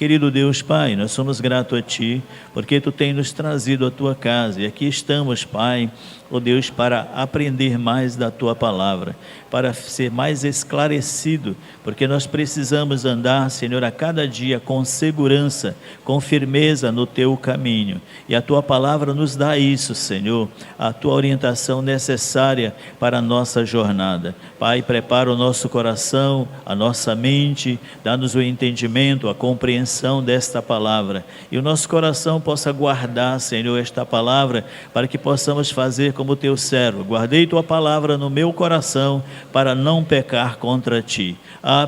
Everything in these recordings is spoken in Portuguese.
Querido Deus Pai, nós somos gratos a Ti, porque Tu tens nos trazido à Tua casa, e aqui estamos, Pai, ó Deus, para aprender mais da Tua palavra, para ser mais esclarecido, porque nós precisamos andar, Senhor, a cada dia com segurança, com firmeza no Teu caminho, e a Tua palavra nos dá isso, Senhor, a Tua orientação necessária para a nossa jornada. Pai, prepara o nosso coração, a nossa mente, dá-nos o entendimento, a compreensão desta palavra, e o nosso coração possa guardar, Senhor, esta palavra, para que possamos fazer como Teu servo. Guardei Tua palavra no meu coração, para não pecar contra Ti.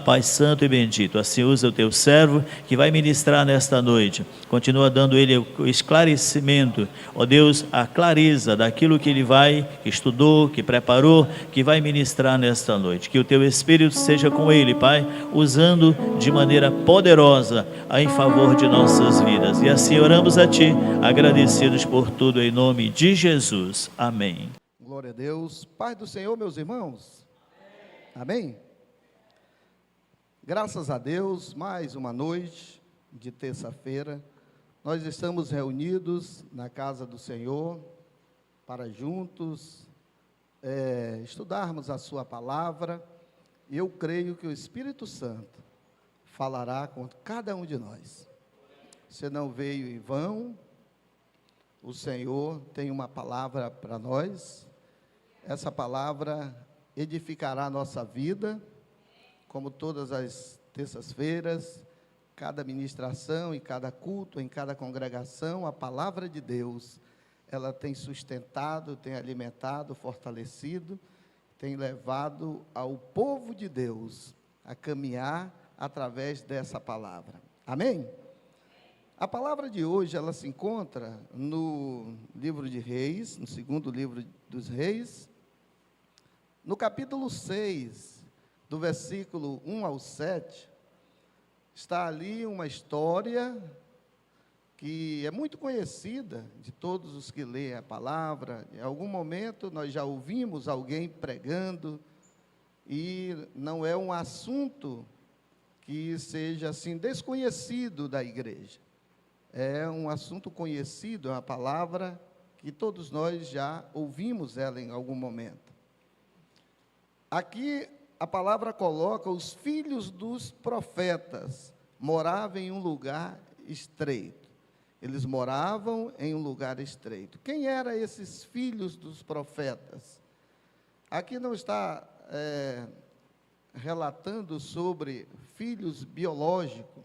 Pai santo e bendito, assim usa o Teu servo, que vai ministrar nesta noite. Continua dando ele o esclarecimento, ó Deus, a clareza daquilo que ele que estudou, que preparou, que vai ministrar nesta noite. Que o Teu Espírito seja com ele, Pai, usando de maneira poderosa em favor de nossas vidas. E assim oramos a Ti, agradecidos por tudo, em nome de Jesus. Amém. Glória a Deus. Paz do Senhor, meus irmãos. Amém? Graças a Deus, mais uma noite de terça-feira, nós estamos reunidos na casa do Senhor para juntos estudarmos a Sua palavra. E eu creio que o Espírito Santo falará com cada um de nós. Você não veio em vão, o Senhor tem uma palavra para nós. Essa palavra edificará a nossa vida, como todas as terças-feiras, cada ministração e cada culto, em cada congregação, a palavra de Deus, ela tem sustentado, tem alimentado, fortalecido, tem levado ao povo de Deus a caminhar através dessa palavra. Amém? A palavra de hoje, ela se encontra no livro de Reis, no segundo livro dos Reis, no capítulo 6, do versículo 1 ao 7, está ali uma história que é muito conhecida de todos os que leem a palavra. Em algum momento nós já ouvimos alguém pregando, e não é um assunto que seja assim desconhecido da igreja. É um assunto conhecido, é uma palavra que todos nós já ouvimos ela em algum momento. Aqui a palavra coloca: os filhos dos profetas moravam em um lugar estreito. Eles moravam em um lugar estreito. Quem eram esses filhos dos profetas? Aqui não está relatando sobre filhos biológicos,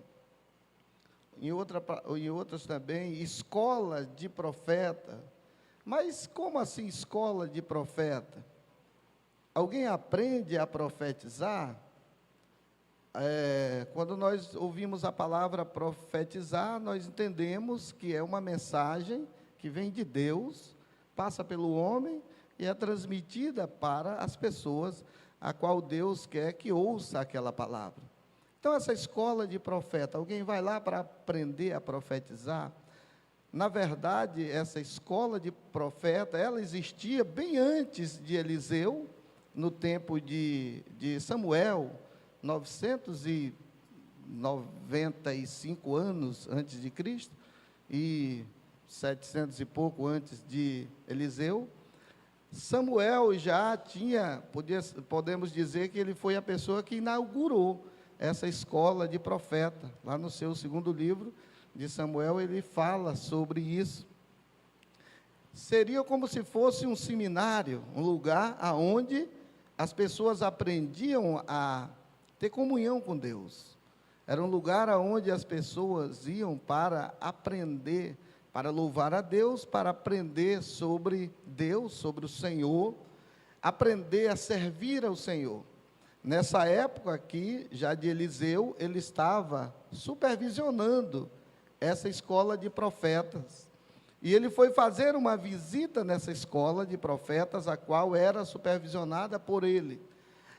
em outras também, escola de profeta. Mas como assim escola de profeta? Alguém aprende a profetizar? Quando nós ouvimos a palavra profetizar, nós entendemos que é uma mensagem que vem de Deus, passa pelo homem e é transmitida para as pessoas a qual Deus quer que ouça aquela palavra. Então, essa escola de profeta, alguém vai lá para aprender a profetizar? Na verdade, essa escola de profeta, ela existia bem antes de Eliseu, no tempo de Samuel, 995 anos antes de Cristo, e 700 e pouco antes de Eliseu. Samuel já tinha, podemos dizer que ele foi a pessoa que inaugurou essa escola de profeta. Lá no seu segundo livro de Samuel, ele fala sobre isso. Seria como se fosse um seminário, um lugar onde as pessoas aprendiam a ter comunhão com Deus. Era um lugar onde as pessoas iam para aprender, para louvar a Deus, para aprender sobre Deus, sobre o Senhor, aprender a servir ao Senhor. Nessa época aqui, já de Eliseu, ele estava supervisionando essa escola de profetas. E ele foi fazer uma visita nessa escola de profetas, a qual era supervisionada por ele.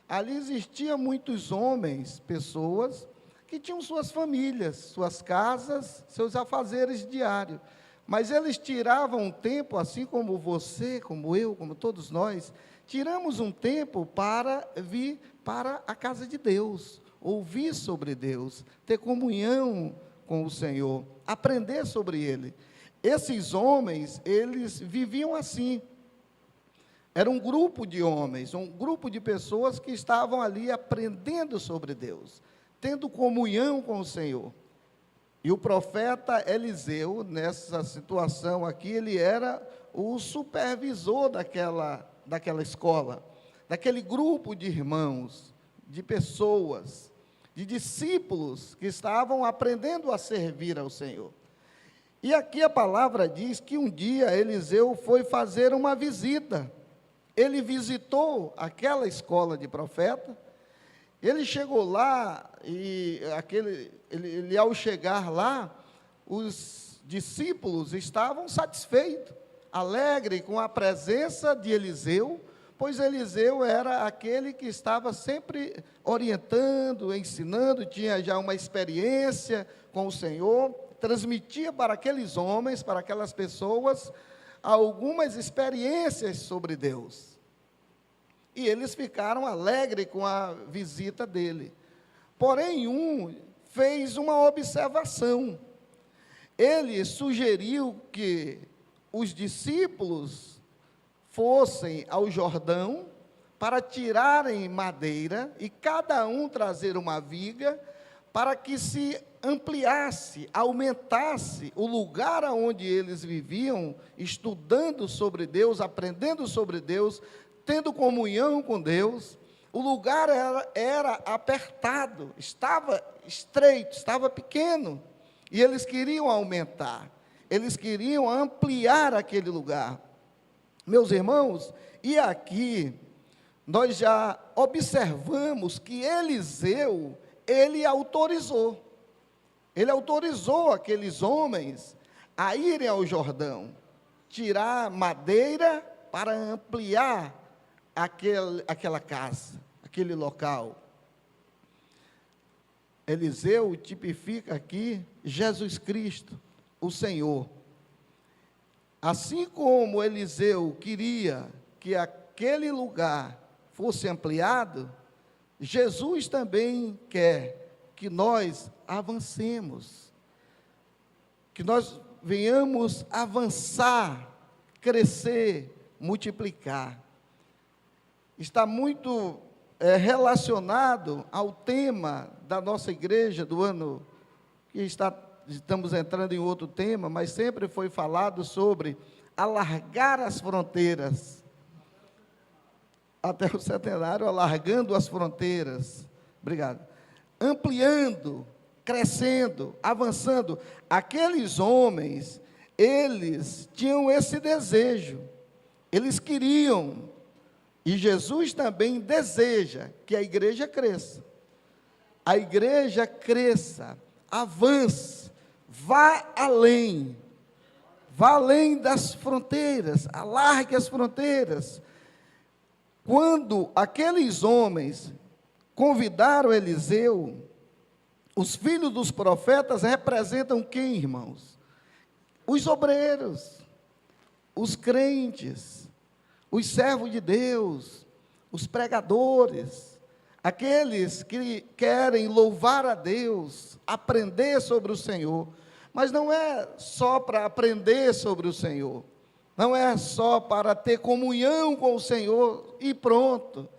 Ali existiam muitos homens, pessoas, que tinham suas famílias, suas casas, seus afazeres diários. Mas eles tiravam um tempo, assim como você, como eu, como todos nós, tiramos um tempo para vir para a casa de Deus, ouvir sobre Deus, ter comunhão com o Senhor, aprender sobre Ele. Esses homens, eles viviam assim. Era um grupo de homens, um grupo de pessoas que estavam ali aprendendo sobre Deus, tendo comunhão com o Senhor. E o profeta Eliseu, nessa situação aqui, ele era o supervisor daquela escola, daquele grupo de irmãos, de pessoas, de discípulos que estavam aprendendo a servir ao Senhor. E aqui a palavra diz que um dia Eliseu foi fazer uma visita. Ele visitou aquela escola de profeta. Ele chegou lá e ele ao chegar lá, os discípulos estavam satisfeitos, alegres com a presença de Eliseu, pois Eliseu era aquele que estava sempre orientando, ensinando, tinha já uma experiência com o Senhor, transmitia para aqueles homens, para aquelas pessoas, algumas experiências sobre Deus. E eles ficaram alegres com a visita dele. Porém, um fez uma observação. Ele sugeriu que os discípulos fossem ao Jordão para tirarem madeira e cada um trazer uma viga para que se ampliasse, aumentasse o lugar onde eles viviam, estudando sobre Deus, aprendendo sobre Deus, tendo comunhão com Deus. O lugar era apertado, estava estreito, estava pequeno, e eles queriam aumentar, eles queriam ampliar aquele lugar. Meus irmãos, e aqui nós já observamos que Eliseu, ele autorizou aqueles homens a irem ao Jordão, tirar madeira para ampliar aquela casa, aquele local. Eliseu tipifica aqui Jesus Cristo, o Senhor. Assim como Eliseu queria que aquele lugar fosse ampliado, Jesus também quer que nós avancemos, que nós venhamos avançar, crescer, multiplicar. Está muito relacionado ao tema da nossa igreja do ano, que estamos entrando em outro tema, mas sempre foi falado sobre alargar as fronteiras. Até o centenário, alargando as fronteiras. Obrigado. Ampliando, crescendo, avançando. Aqueles homens, eles tinham esse desejo. Eles queriam. E Jesus também deseja que a igreja cresça. A igreja cresça, avance, vá além das fronteiras, alargue as fronteiras. Quando aqueles homens convidaram Eliseu, os filhos dos profetas representam quem, irmãos? Os obreiros, os crentes, os servos de Deus, os pregadores, aqueles que querem louvar a Deus, aprender sobre o Senhor. Mas não é só para aprender sobre o Senhor, não é só para ter comunhão com o Senhor e pronto.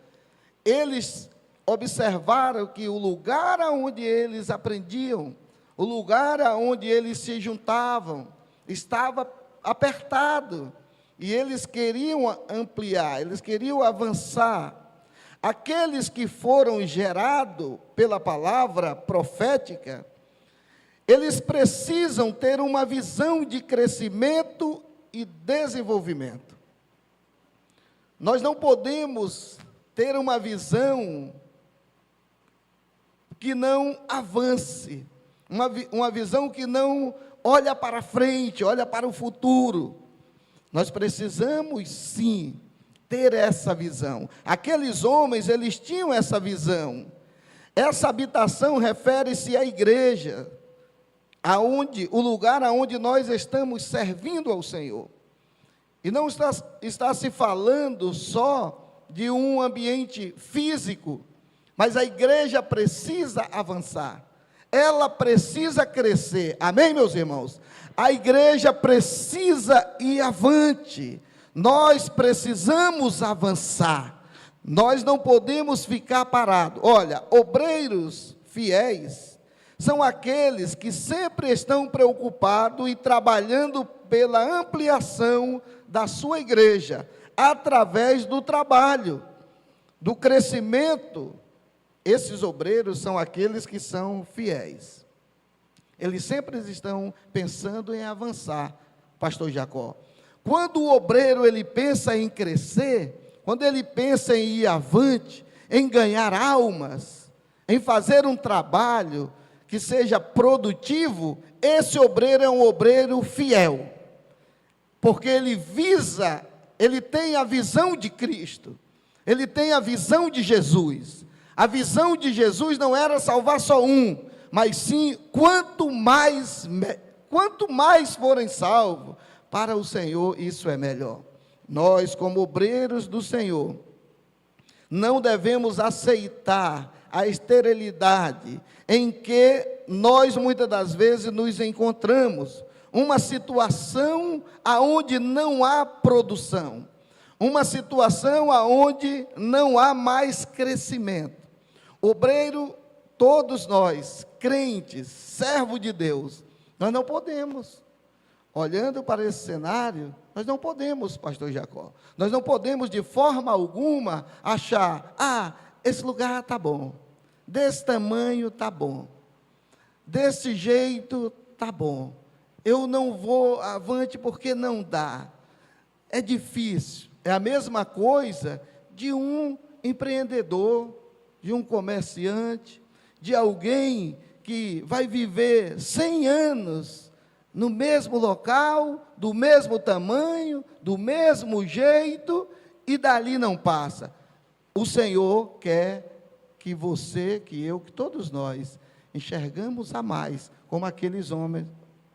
Eles observaram que o lugar onde eles aprendiam, o lugar onde eles se juntavam, estava apertado. E eles queriam ampliar, eles queriam avançar. Aqueles que foram gerados pela palavra profética, eles precisam ter uma visão de crescimento e desenvolvimento. Nós não podemos ter uma visão que não avance, uma visão que não olha para frente, olha para o futuro. Nós precisamos, sim, ter essa visão. Aqueles homens, eles tinham essa visão. Essa habitação refere-se à igreja, o lugar aonde nós estamos servindo ao Senhor. E não está se falando só de um ambiente físico, mas a igreja precisa avançar. ela precisa crescer. Amém, meus irmãos? A igreja precisa ir avante. Nós precisamos avançar. Nós não podemos ficar parados. Olha, obreiros fiéis são aqueles que sempre estão preocupados e trabalhando pela ampliação da sua igreja, através do trabalho, do crescimento. Esses obreiros são aqueles que são fiéis. Eles sempre estão pensando em avançar, pastor Jacó. Quando o obreiro ele pensa em crescer, quando ele pensa em ir avante, em ganhar almas, em fazer um trabalho que seja produtivo, esse obreiro é um obreiro fiel, porque ele tem a visão de Cristo, ele tem a visão de Jesus. A visão de Jesus não era salvar só um, mas sim, quanto mais forem salvos, para o Senhor isso é melhor. Nós, como obreiros do Senhor, não devemos aceitar a esterilidade em que nós muitas das vezes nos encontramos, uma situação aonde não há produção, uma situação aonde não há mais crescimento. Obreiro, todos nós, crentes, servo de Deus, nós não podemos, olhando para esse cenário, nós não podemos, pastor Jacó, nós não podemos de forma alguma achar, esse lugar está bom, desse tamanho está bom, desse jeito está bom, eu não vou avante porque não dá, é difícil. É a mesma coisa de um empreendedor, de um comerciante, de alguém que vai viver 100 anos no mesmo local, do mesmo tamanho, do mesmo jeito, e dali não passa. O Senhor quer que você, que eu, que todos nós enxergamos a mais, como aqueles homens.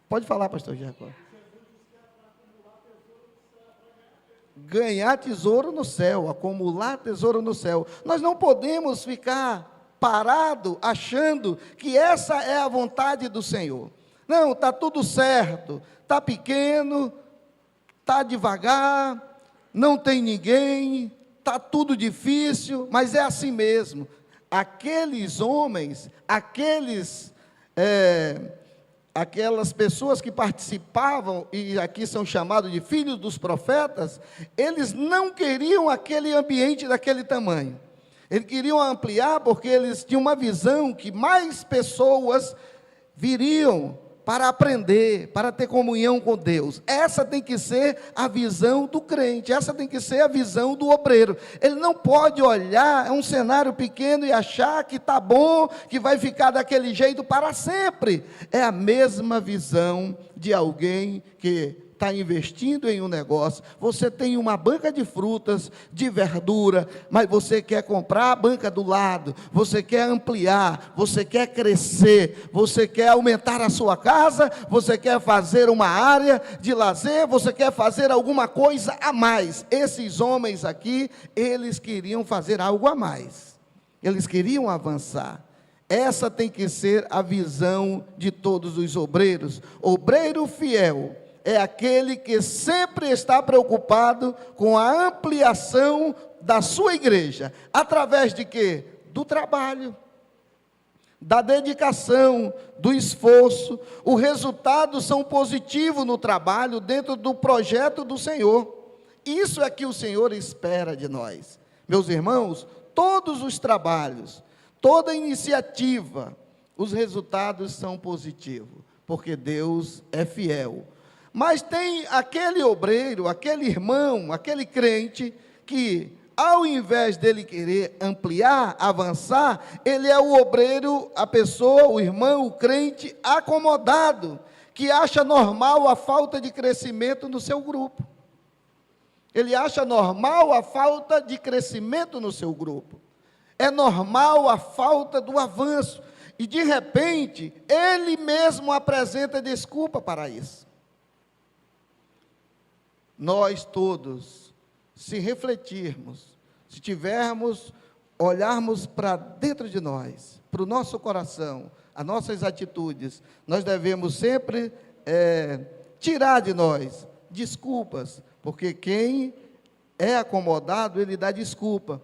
Pode falar, pastor Jacó. Ganhar tesouro no céu, acumular tesouro no céu. Nós não podemos ficar parado achando que essa é a vontade do Senhor. Não, está tudo certo, está pequeno, está devagar, não tem ninguém, está tudo difícil, mas é assim mesmo. Aqueles homens, aquelas pessoas que participavam, e aqui são chamados de filhos dos profetas, eles não queriam aquele ambiente daquele tamanho. Eles queriam ampliar porque eles tinham uma visão que mais pessoas viriam para aprender, para ter comunhão com Deus. Essa tem que ser a visão do crente, essa tem que ser a visão do obreiro. Ele não pode olhar um cenário pequeno e achar que está bom, que vai ficar daquele jeito para sempre. É a mesma visão de alguém que está investindo em um negócio. Você tem uma banca de frutas, de verdura, mas você quer comprar a banca do lado, você quer ampliar, você quer crescer, você quer aumentar a sua casa, você quer fazer uma área de lazer, você quer fazer alguma coisa a mais. Esses homens aqui, eles queriam fazer algo a mais, eles queriam avançar. Essa tem que ser a visão de todos os obreiros. Obreiro fiel é aquele que sempre está preocupado com a ampliação da sua igreja. Através de quê? Do trabalho, da dedicação, do esforço. Os resultados são positivos no trabalho, dentro do projeto do Senhor. Isso é que o Senhor espera de nós. Meus irmãos, todos os trabalhos, toda iniciativa, os resultados são positivos, porque Deus é fiel. Mas tem aquele obreiro, aquele irmão, aquele crente, que ao invés dele querer ampliar, avançar, ele é o obreiro, a pessoa, o irmão, o crente acomodado, que acha normal a falta de crescimento no seu grupo. Ele acha normal a falta de crescimento no seu grupo. É normal a falta do avanço. E de repente, ele mesmo apresenta desculpa para isso. Nós todos, se refletirmos, se olharmos para dentro de nós, para o nosso coração, as nossas atitudes, nós devemos sempre tirar de nós desculpas, porque quem é acomodado, ele dá desculpa.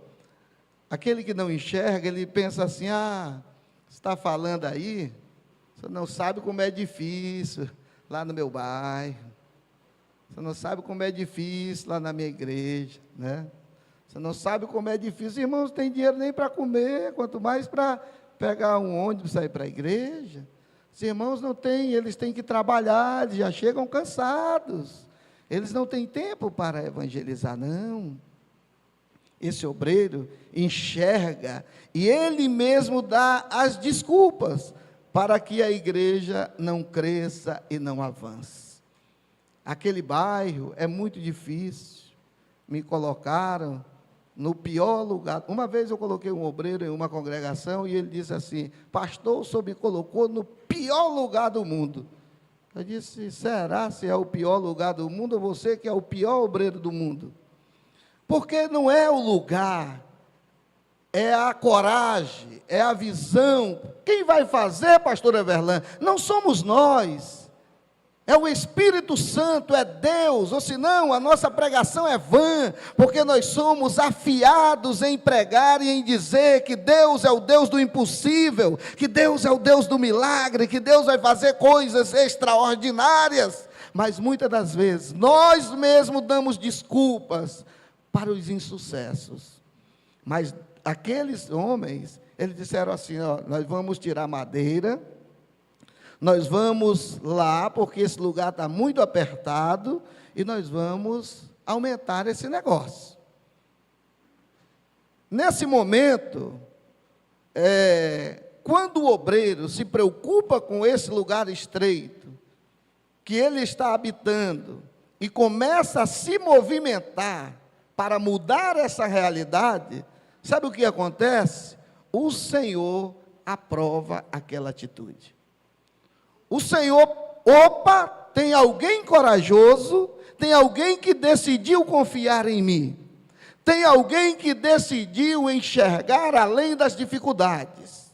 Aquele que não enxerga, ele pensa assim, você está falando aí, você não sabe como é difícil lá no meu bairro, você não sabe como é difícil lá na minha igreja, né? Você não sabe como é difícil, os irmãos não têm dinheiro nem para comer, quanto mais para pegar um ônibus e sair para a igreja. Os irmãos não têm, eles têm que trabalhar, eles já chegam cansados, eles não têm tempo para evangelizar, não. Esse obreiro enxerga e ele mesmo dá as desculpas para que a igreja não cresça e não avance. Aquele bairro é muito difícil, me colocaram no pior lugar. Uma vez eu coloquei um obreiro em uma congregação e ele disse assim, pastor, o senhor me colocou no pior lugar do mundo. Eu disse, será se é o pior lugar do mundo ou você que é o pior obreiro do mundo? Porque não é o lugar, é a coragem, é a visão. Quem vai fazer, pastor Everlan? Não somos nós. É o Espírito Santo, é Deus, ou senão a nossa pregação é vã, porque nós somos afiados em pregar e em dizer que Deus é o Deus do impossível, que Deus é o Deus do milagre, que Deus vai fazer coisas extraordinárias, mas muitas das vezes nós mesmos damos desculpas para os insucessos. Mas aqueles homens, eles disseram assim, nós vamos tirar madeira, nós vamos lá, porque esse lugar está muito apertado, e nós vamos aumentar esse negócio. Nesse momento, quando o obreiro se preocupa com esse lugar estreito, que ele está habitando, e começa a se movimentar para mudar essa realidade, sabe o que acontece? O Senhor aprova aquela atitude. O Senhor, tem alguém corajoso, tem alguém que decidiu confiar em mim, tem alguém que decidiu enxergar além das dificuldades,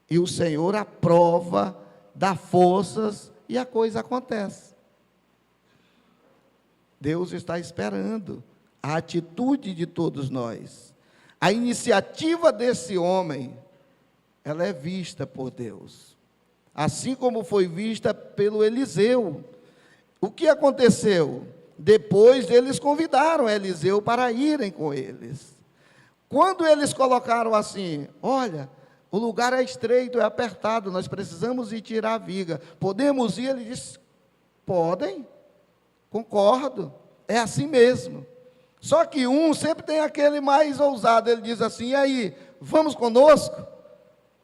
e o Senhor aprova, dá forças, e a coisa acontece. Deus está esperando a atitude de todos nós. A iniciativa desse homem, ela é vista por Deus, assim como foi vista pelo Eliseu. O que aconteceu? Depois eles convidaram Eliseu para irem com eles. Quando eles colocaram assim, olha, o lugar é estreito, é apertado, nós precisamos ir tirar a viga, podemos ir? Ele disse, podem, concordo, é assim mesmo. Só que um sempre tem aquele mais ousado, ele diz assim, e aí, vamos conosco?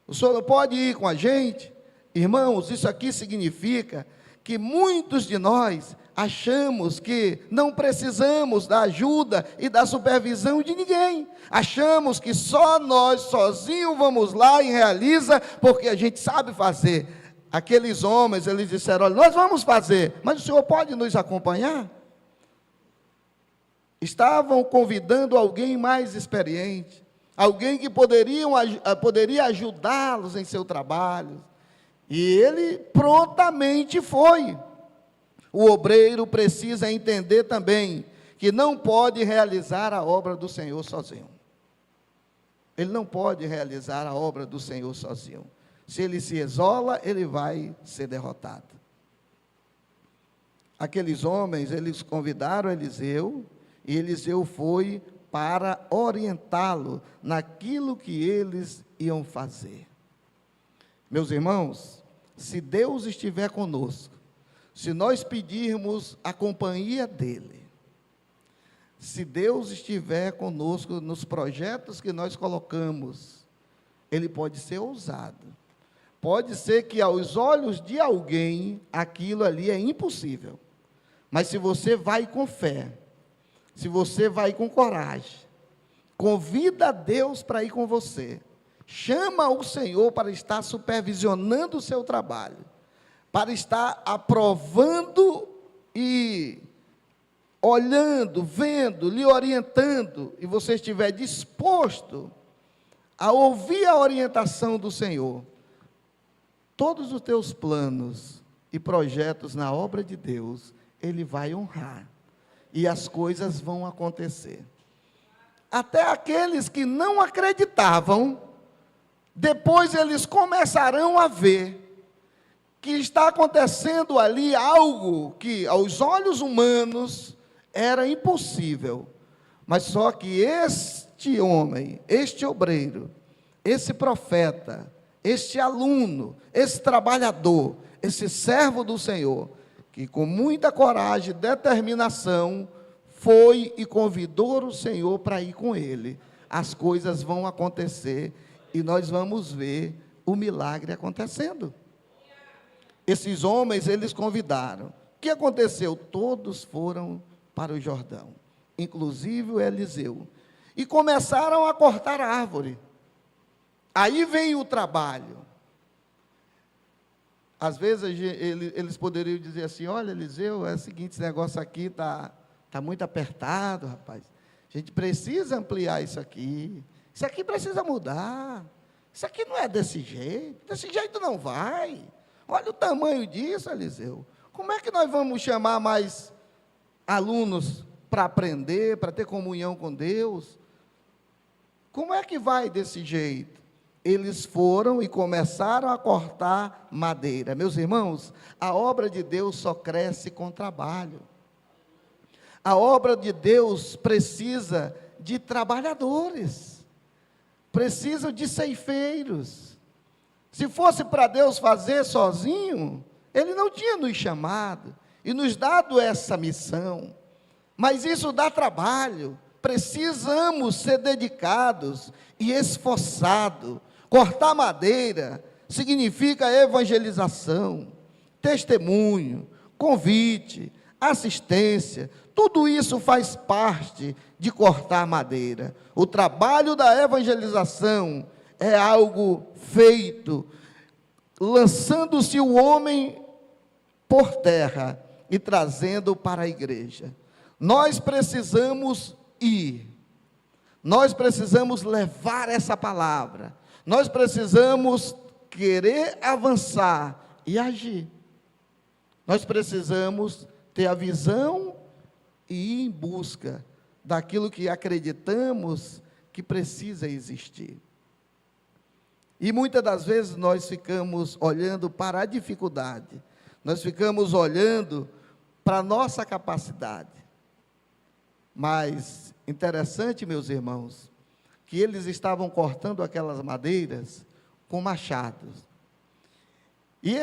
O senhor não pode ir com a gente? Irmãos, isso aqui significa que muitos de nós achamos que não precisamos da ajuda e da supervisão de ninguém. Achamos que só nós, sozinhos, vamos lá e realiza, porque a gente sabe fazer. Aqueles homens, eles disseram, olha, nós vamos fazer, mas o senhor pode nos acompanhar? Estavam convidando alguém mais experiente, alguém que poderia ajudá-los em seu trabalho. E ele prontamente foi. O obreiro precisa entender também que não pode realizar a obra do Senhor sozinho. Ele não pode realizar a obra do Senhor sozinho. Se ele se isola, ele vai ser derrotado. Aqueles homens, eles convidaram Eliseu, e Eliseu foi para orientá-lo naquilo que eles iam fazer. Meus irmãos, se Deus estiver conosco, se nós pedirmos a companhia dEle, se Deus estiver conosco nos projetos que nós colocamos, Ele pode ser ousado. Pode ser que aos olhos de alguém, aquilo ali é impossível. Mas se você vai com fé, se você vai com coragem, convida a Deus para ir com você, chama o Senhor para estar supervisionando o seu trabalho, para estar aprovando e olhando, vendo, lhe orientando, e você estiver disposto a ouvir a orientação do Senhor, todos os teus planos e projetos na obra de Deus, Ele vai honrar, e as coisas vão acontecer. Até aqueles que não acreditavam, depois eles começarão a ver que está acontecendo ali algo que aos olhos humanos era impossível, mas só que este homem, este obreiro, esse profeta, este aluno, esse trabalhador, esse servo do Senhor, que com muita coragem e determinação foi e convidou o Senhor para ir com ele, as coisas vão acontecer e nós vamos ver o milagre acontecendo. Esses homens, eles convidaram. O que aconteceu? Todos foram para o Jordão, inclusive o Eliseu, e começaram a cortar a árvore. Aí vem o trabalho. Às vezes eles poderiam dizer assim: olha, Eliseu, é o seguinte, esse negócio aqui está muito apertado, rapaz. A gente precisa ampliar isso aqui precisa mudar. Isso aqui não é desse jeito não vai. Olha o tamanho disso, Eliseu. Como é que nós vamos chamar mais alunos para aprender, para ter comunhão com Deus? Como é que vai desse jeito? Eles foram e começaram a cortar madeira. Meus irmãos, a obra de Deus só cresce com trabalho. A obra de Deus precisa de trabalhadores, precisa de ceifeiros. Se fosse para Deus fazer sozinho, Ele não tinha nos chamado e nos dado essa missão. Mas isso dá trabalho, precisamos ser dedicados e esforçados. Cortar madeira significa evangelização, testemunho, convite, assistência, tudo isso faz parte de cortar madeira. O trabalho da evangelização é algo feito, lançando-se o homem por terra e trazendo para a igreja. Nós precisamos ir, nós precisamos levar essa palavra, nós precisamos querer avançar e agir. Nós precisamos ter a visão e ir em busca daquilo que acreditamos que precisa existir. E muitas das vezes nós ficamos olhando para a dificuldade, nós ficamos olhando para a nossa capacidade. Mas, interessante, meus irmãos, que eles estavam cortando aquelas madeiras com machados. E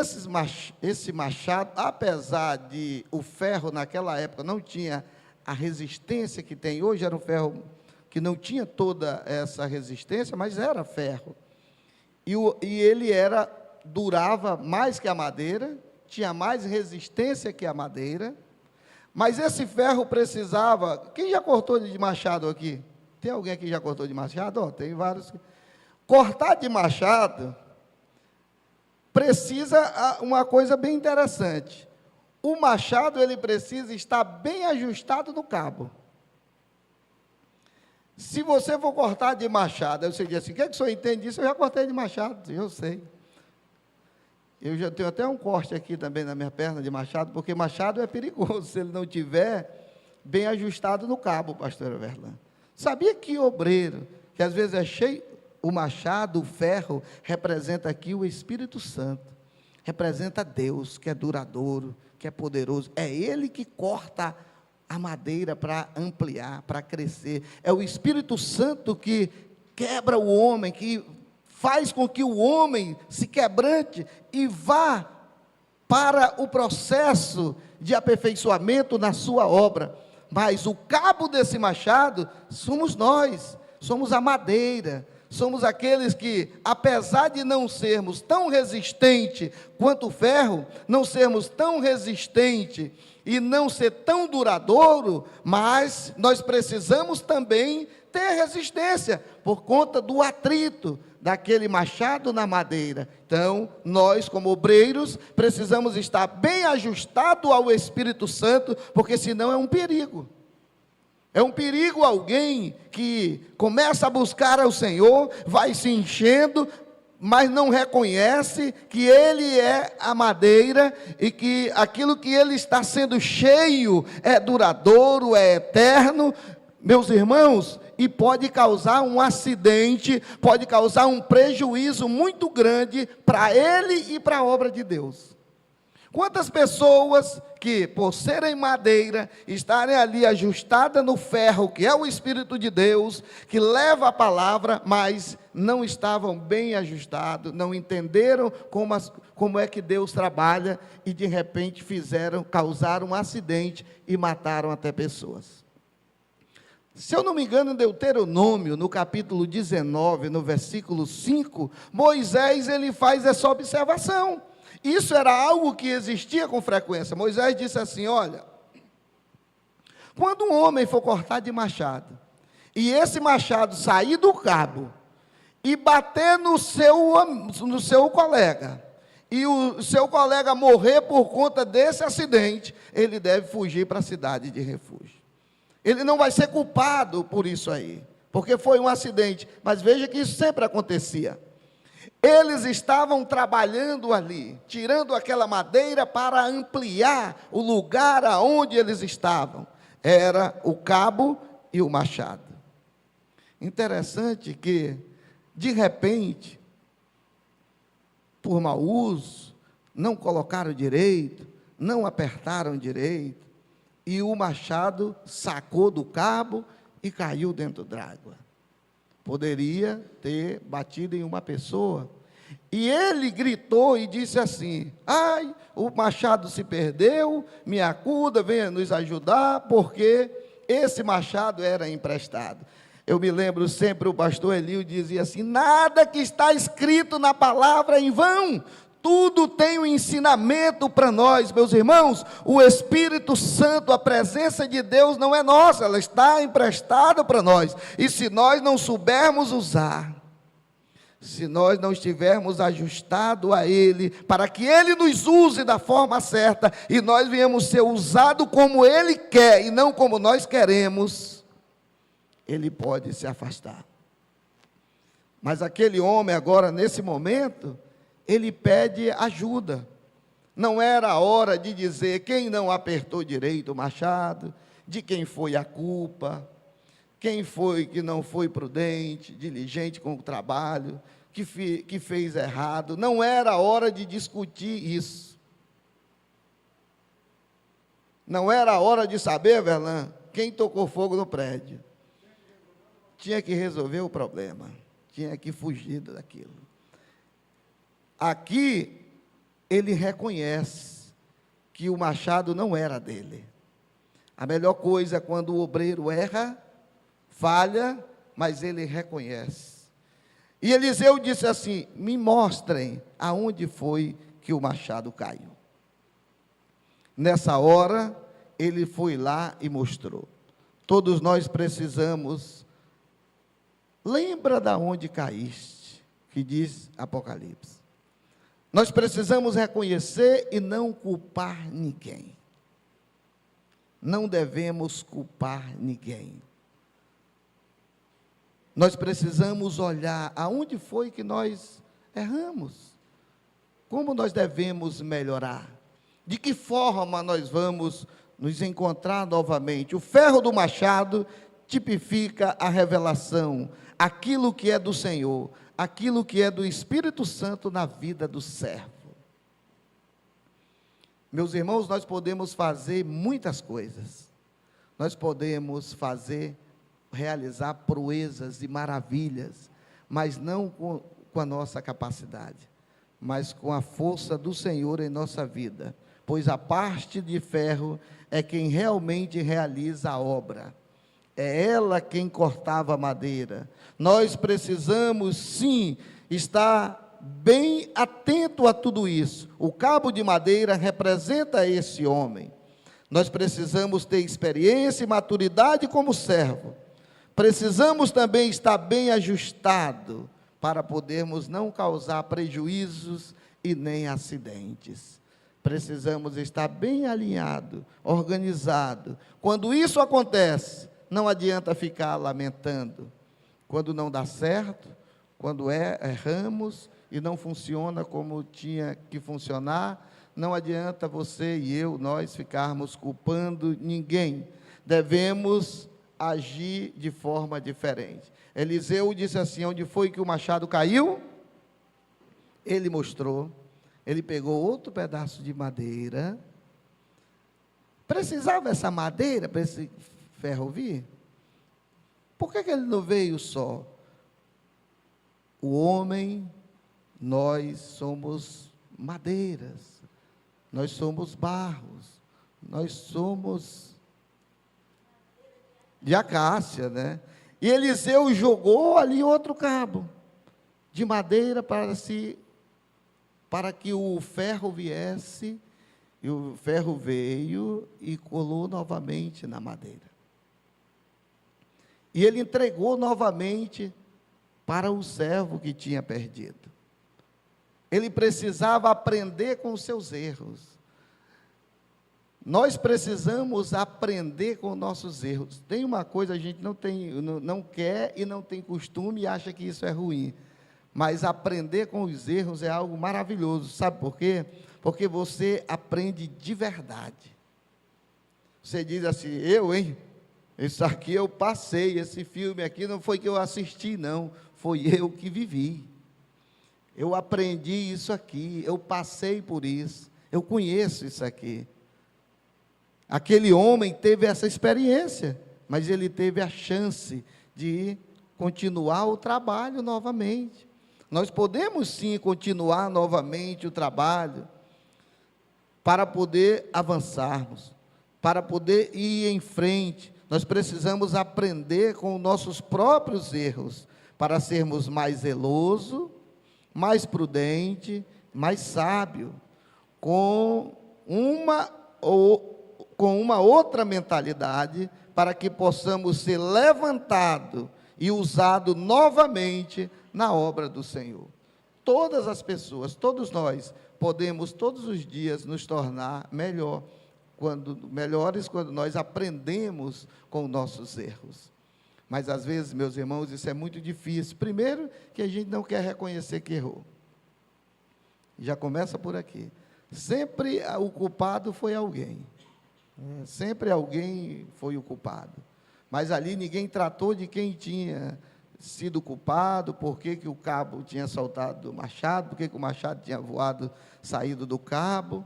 esse machado, apesar de o ferro naquela época não tinha a resistência que tem hoje, era um ferro que não tinha toda essa resistência, mas era ferro. E ele durava mais que a madeira, tinha mais resistência que a madeira, mas esse ferro precisava... Quem já cortou de machado aqui? Tem alguém aqui que já cortou de machado? Tem vários. Cortar de machado precisa uma coisa bem interessante. O machado, ele precisa estar bem ajustado no cabo. Se você for cortar de machado, aí você diz assim: o que é que o senhor entende disso? Eu já cortei de machado, eu sei. Eu já tenho até um corte aqui também na minha perna de machado, porque machado é perigoso, se ele não tiver bem ajustado no cabo, pastor Everlan. Sabia que obreiro, que às vezes é cheio, o machado, o ferro, representa aqui o Espírito Santo, representa Deus, que é duradouro, que é poderoso, é Ele que corta a madeira para ampliar, para crescer, é o Espírito Santo que quebra o homem, que faz com que o homem se quebrante e vá para o processo de aperfeiçoamento na sua obra. Mas o cabo desse machado somos nós, somos a madeira, somos aqueles que, apesar de não sermos tão resistentes quanto o ferro, não sermos tão resistentes e não ser tão duradouro, mas nós precisamos também ter resistência, por conta do atrito daquele machado na madeira. Então, nós como obreiros, precisamos estar bem ajustados ao Espírito Santo, porque senão é um perigo. É um perigo alguém que começa a buscar ao Senhor, vai se enchendo, mas não reconhece que ele é a madeira e que aquilo que ele está sendo cheio é duradouro, é eterno, meus irmãos, e pode causar um acidente, pode causar um prejuízo muito grande para ele e para a obra de Deus. Quantas pessoas que, por serem madeira, estarem ali ajustadas no ferro, que é o Espírito de Deus, que leva a palavra, mas não estavam bem ajustados, não entenderam como é que Deus trabalha, e de repente causaram um acidente e mataram até pessoas. Se eu não me engano, em Deuteronômio, no capítulo 19, no versículo 5, Moisés ele faz essa observação. Isso era algo que existia com frequência. Moisés disse assim: olha, quando um homem for cortar de machado, e esse machado sair do cabo, e bater no seu colega, e o seu colega morrer por conta desse acidente, ele deve fugir para a cidade de refúgio. Ele não vai ser culpado por isso aí, porque foi um acidente, mas veja que isso sempre acontecia. Eles estavam trabalhando ali, tirando aquela madeira para ampliar o lugar aonde eles estavam. Era o cabo e o machado. Interessante que, de repente, por mau uso, não colocaram direito, não apertaram direito, e o machado sacou do cabo e caiu dentro d'água. Poderia ter batido em uma pessoa. E ele gritou e disse assim: ai, o machado se perdeu, me acuda, venha nos ajudar, porque esse machado era emprestado. Eu me lembro sempre, o pastor Elio dizia assim: nada que está escrito na palavra é em vão, tudo tem um ensinamento para nós, meus irmãos. O Espírito Santo, a presença de Deus não é nossa, ela está emprestada para nós, e se nós não soubermos usar, se nós não estivermos ajustados a Ele, para que Ele nos use da forma certa, e nós viemos ser usados como Ele quer, e não como nós queremos, Ele pode se afastar. Mas aquele homem agora, nesse momento, ele pede ajuda. Não era a hora de dizer quem não apertou direito o machado, de quem foi a culpa, quem foi que não foi prudente, diligente com o trabalho, que fez errado. Não era a hora de discutir isso. Não era a hora de saber, Verlan, quem tocou fogo no prédio. Tinha que resolver o problema, tinha que fugir daquilo. Aqui, ele reconhece que o machado não era dele. A melhor coisa é quando o obreiro erra, falha, mas ele reconhece. E Eliseu disse assim: me mostrem aonde foi que o machado caiu. Nessa hora, ele foi lá e mostrou. Todos nós precisamos, lembra de onde caíste, que diz Apocalipse. Nós precisamos reconhecer e não culpar ninguém. Não devemos culpar ninguém. Nós precisamos olhar aonde foi que nós erramos. Como nós devemos melhorar? De que forma nós vamos nos encontrar novamente? O ferro do machado tipifica a revelação, aquilo que é do Senhor, aquilo que é do Espírito Santo na vida do servo. Meus irmãos, nós podemos fazer muitas coisas. Nós podemos realizar proezas e maravilhas, mas não com a nossa capacidade, mas com a força do Senhor em nossa vida, pois a parte de ferro é quem realmente realiza a obra. É ela quem cortava a madeira. Nós precisamos, sim, estar bem atento a tudo isso. O cabo de madeira representa esse homem. Nós precisamos ter experiência e maturidade como servo. Precisamos também estar bem ajustado para podermos não causar prejuízos e nem acidentes. Precisamos estar bem alinhado, organizado. Quando isso acontece, não adianta ficar lamentando. Quando não dá certo, quando erramos e não funciona como tinha que funcionar, não adianta você e eu, nós ficarmos culpando ninguém. Devemos agir de forma diferente. Eliseu disse assim: onde foi que o machado caiu? Ele mostrou, ele pegou outro pedaço de madeira. Precisava essa madeira para esse ferro vir? Por que ele não veio só? O homem, nós somos madeiras, nós somos barros, nós somos de acácia, né? E Eliseu jogou ali outro cabo de madeira para que o ferro viesse, e o ferro veio e colou novamente na madeira. E ele entregou novamente para o servo que tinha perdido. Ele precisava aprender com os seus erros. Nós precisamos aprender com nossos erros. Tem uma coisa, a gente não quer e não tem costume e acha que isso é ruim. Mas aprender com os erros é algo maravilhoso. Sabe por quê? Porque você aprende de verdade. Você diz assim: isso aqui eu passei, esse filme aqui não foi que eu assisti, não. Foi eu que vivi. Eu aprendi isso aqui, eu passei por isso, eu conheço isso aqui. Aquele homem teve essa experiência, mas ele teve a chance de continuar o trabalho novamente. Nós podemos sim continuar novamente o trabalho, para poder avançarmos, para poder ir em frente. Nós precisamos aprender com os nossos próprios erros, para sermos mais zeloso, mais prudente, mais sábio, com uma outra mentalidade, para que possamos ser levantados e usados novamente na obra do Senhor. Todas as pessoas, todos nós, podemos todos os dias nos tornar melhores quando nós aprendemos com nossos erros. Mas às vezes, meus irmãos, isso é muito difícil. Primeiro, que a gente não quer reconhecer que errou. Já começa por aqui. Sempre o culpado foi alguém. Sempre alguém foi o culpado. Mas ali ninguém tratou de quem tinha sido culpado, por que o cabo tinha soltado o machado, por que o machado tinha saído do cabo.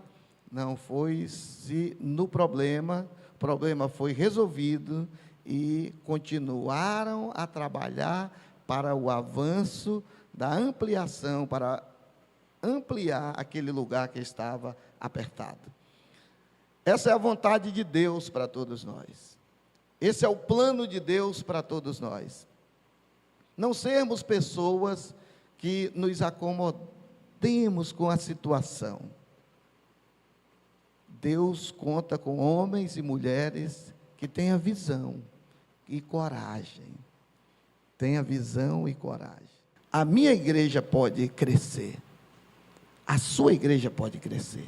Não foi-se no problema, o problema foi resolvido e continuaram a trabalhar para o avanço da ampliação, para ampliar aquele lugar que estava apertado. Essa é a vontade de Deus para todos nós. Esse é o plano de Deus para todos nós. Não sermos pessoas que nos acomodemos com a situação. Deus conta com homens e mulheres que tenham visão e coragem. Tenha visão e coragem. A minha igreja pode crescer. A sua igreja pode crescer.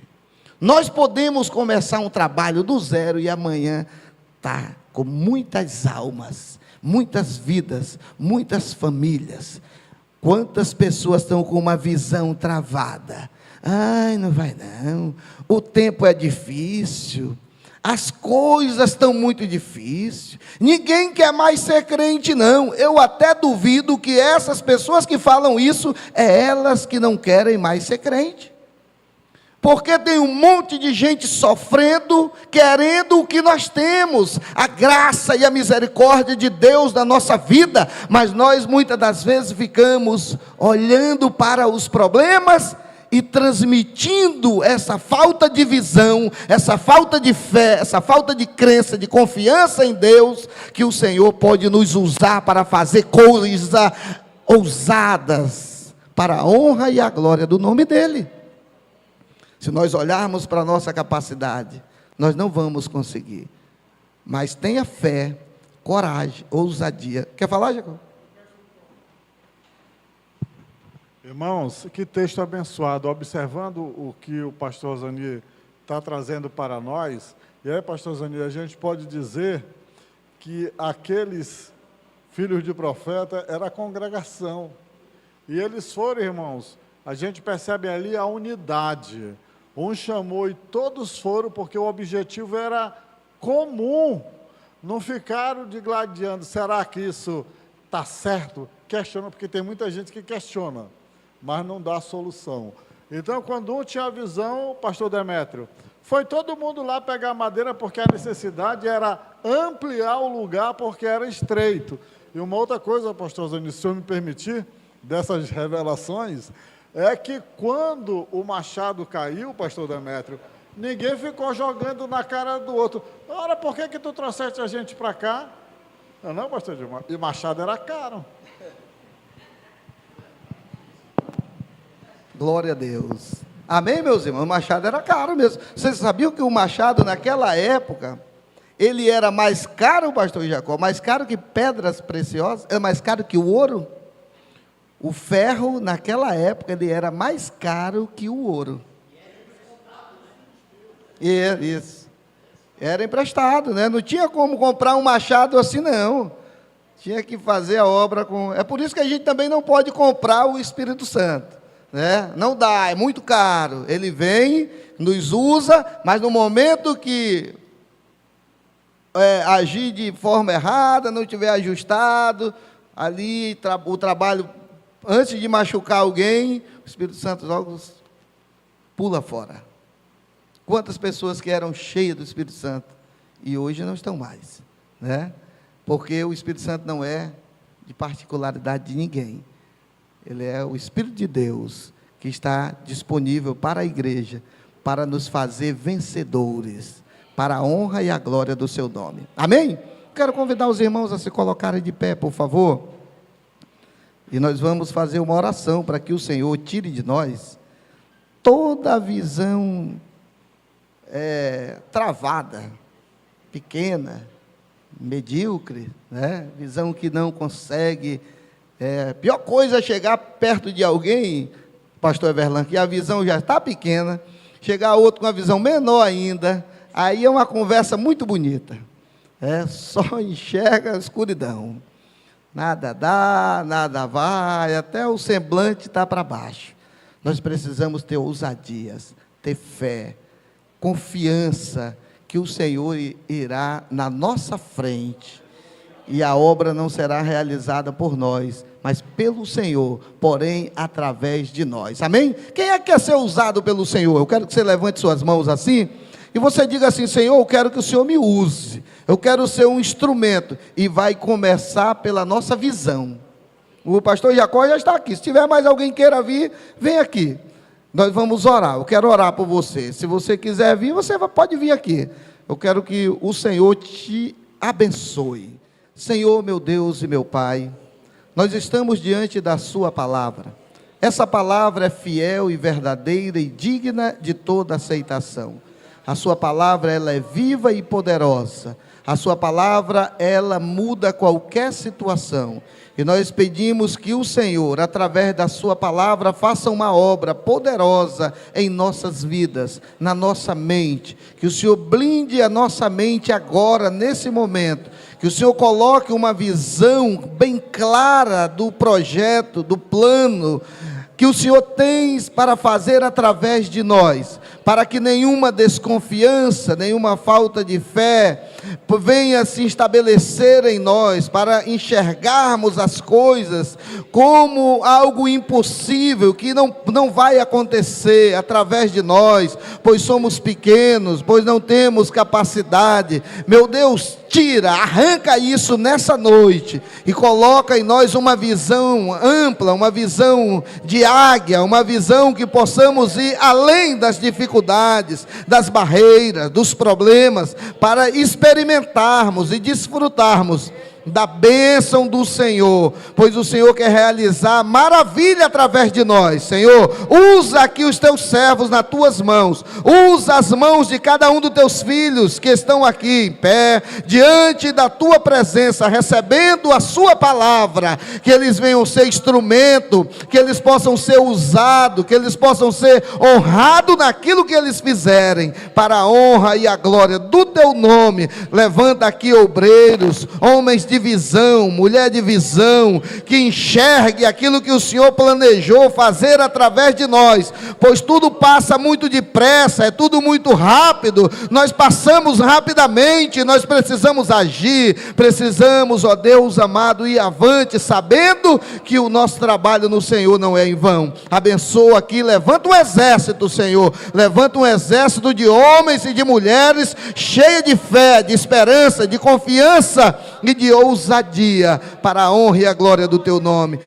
Nós podemos começar um trabalho do zero e amanhã tá com muitas almas, muitas vidas, muitas famílias. Quantas pessoas estão com uma visão travada? Ai, não vai não. O tempo é difícil. As coisas estão muito difíceis. Ninguém quer mais ser crente, não. Eu até duvido que essas pessoas que falam isso, é elas que não querem mais ser crente. Porque tem um monte de gente sofrendo, querendo o que nós temos, a graça e a misericórdia de Deus na nossa vida, mas nós muitas das vezes ficamos olhando para os problemas e transmitindo essa falta de visão, essa falta de fé, essa falta de crença, de confiança em Deus, que o Senhor pode nos usar para fazer coisas ousadas, para a honra e a glória do nome dEle. Se nós olharmos para a nossa capacidade, nós não vamos conseguir. Mas tenha fé, coragem, ousadia. Quer falar, Jacob? Irmãos, que texto abençoado. Observando o que o pastor Zani está trazendo para nós, e aí, pastor Zani, a gente pode dizer que aqueles filhos de profeta era a congregação. E eles foram, irmãos, a gente percebe ali a unidade. Um chamou e todos foram, porque o objetivo era comum. Não ficaram digladiando, será que isso está certo? Questiona, porque tem muita gente que questiona, mas não dá solução. Então, quando um tinha a visão, pastor Demétrio, foi todo mundo lá pegar madeira, porque a necessidade era ampliar o lugar, porque era estreito. E uma outra coisa, pastor Zani, se eu me permitir, dessas revelações, é que quando o machado caiu, pastor Demétrio, ninguém ficou jogando na cara do outro. Ora, por que tu trouxeste a gente para cá? Não, pastor Dilma, e machado era caro. Glória a Deus. Amém, meus irmãos? O machado era caro mesmo. Vocês sabiam que o machado, naquela época, ele era mais caro, pastor Jacó, mais caro que pedras preciosas, é mais caro que o ouro? O ferro, naquela época, ele era mais caro que o ouro. Isso. Era emprestado, né? Não tinha como comprar um machado assim, não. Tinha que fazer a obra com... É por isso que a gente também não pode comprar o Espírito Santo, né? Não dá, é muito caro. Ele vem, nos usa, mas no momento que agir de forma errada, não tiver ajustado, ali o trabalho, antes de machucar alguém, o Espírito Santo logo pula fora. Quantas pessoas que eram cheias do Espírito Santo e hoje não estão mais, né? Porque o Espírito Santo não é de particularidade de ninguém. Ele é o Espírito de Deus que está disponível para a igreja, para nos fazer vencedores, para a honra e a glória do seu nome. Amém? Quero convidar os irmãos a se colocarem de pé, por favor. E nós vamos fazer uma oração para que o Senhor tire de nós toda a visão travada, pequena, medíocre, né? Visão que não consegue. Pior coisa é chegar perto de alguém, pastor Everlan, que a visão já está pequena, chegar outro com a visão menor ainda, aí é uma conversa muito bonita. Só enxerga a escuridão. Nada dá, nada vai, até o semblante está para baixo. Nós precisamos ter ousadias, ter fé, confiança que o Senhor irá na nossa frente e a obra não será realizada por nós, mas pelo Senhor, porém através de nós. Amém? Quem é que quer ser usado pelo Senhor? Eu quero que você levante suas mãos assim e você diga assim: Senhor, eu quero que o Senhor me use, eu quero ser um instrumento. E vai começar pela nossa visão. O pastor Jacó já está aqui. Se tiver mais alguém queira vir, vem aqui. Nós vamos orar, eu quero orar por você. Se você quiser vir, você pode vir aqui. Eu quero que o Senhor te abençoe. Senhor, meu Deus e meu Pai, nós estamos diante da sua palavra. Essa palavra é fiel e verdadeira e digna de toda aceitação. A sua palavra, ela é viva e poderosa. A sua palavra, ela muda qualquer situação. E nós pedimos que o Senhor, através da sua palavra, faça uma obra poderosa em nossas vidas, na nossa mente. Que o Senhor blinde a nossa mente agora, nesse momento. Que o Senhor coloque uma visão bem clara do projeto, do plano que o Senhor tem para fazer através de nós, para que nenhuma desconfiança, nenhuma falta de fé venha se estabelecer em nós, para enxergarmos as coisas como algo impossível, que não vai acontecer através de nós, pois somos pequenos, pois não temos capacidade. Meu Deus, arranca isso nessa noite e coloca em nós uma visão ampla, uma visão de águia, uma visão que possamos ir além das dificuldades, das barreiras, dos problemas, para experimentarmos e desfrutarmos da bênção do Senhor, pois o Senhor quer realizar maravilha através de nós. Senhor, usa aqui os teus servos nas tuas mãos, usa as mãos de cada um dos teus filhos que estão aqui em pé, diante da tua presença, recebendo a sua palavra, que eles venham ser instrumento, que eles possam ser usados, que eles possam ser honrados naquilo que eles fizerem, para a honra e a glória do teu nome. Levanta aqui obreiros, homens de visão, mulher de visão, que enxergue aquilo que o Senhor planejou fazer através de nós, pois tudo passa muito depressa, é tudo muito rápido, nós passamos rapidamente, nós precisamos agir, precisamos, ó Deus amado, ir avante, sabendo que o nosso trabalho no Senhor não é em vão. Abençoa aqui, levanta um exército, Senhor, levanta um exército de homens e de mulheres, cheia de fé, de esperança, de confiança e de ousadia, para a honra e a glória do Teu nome.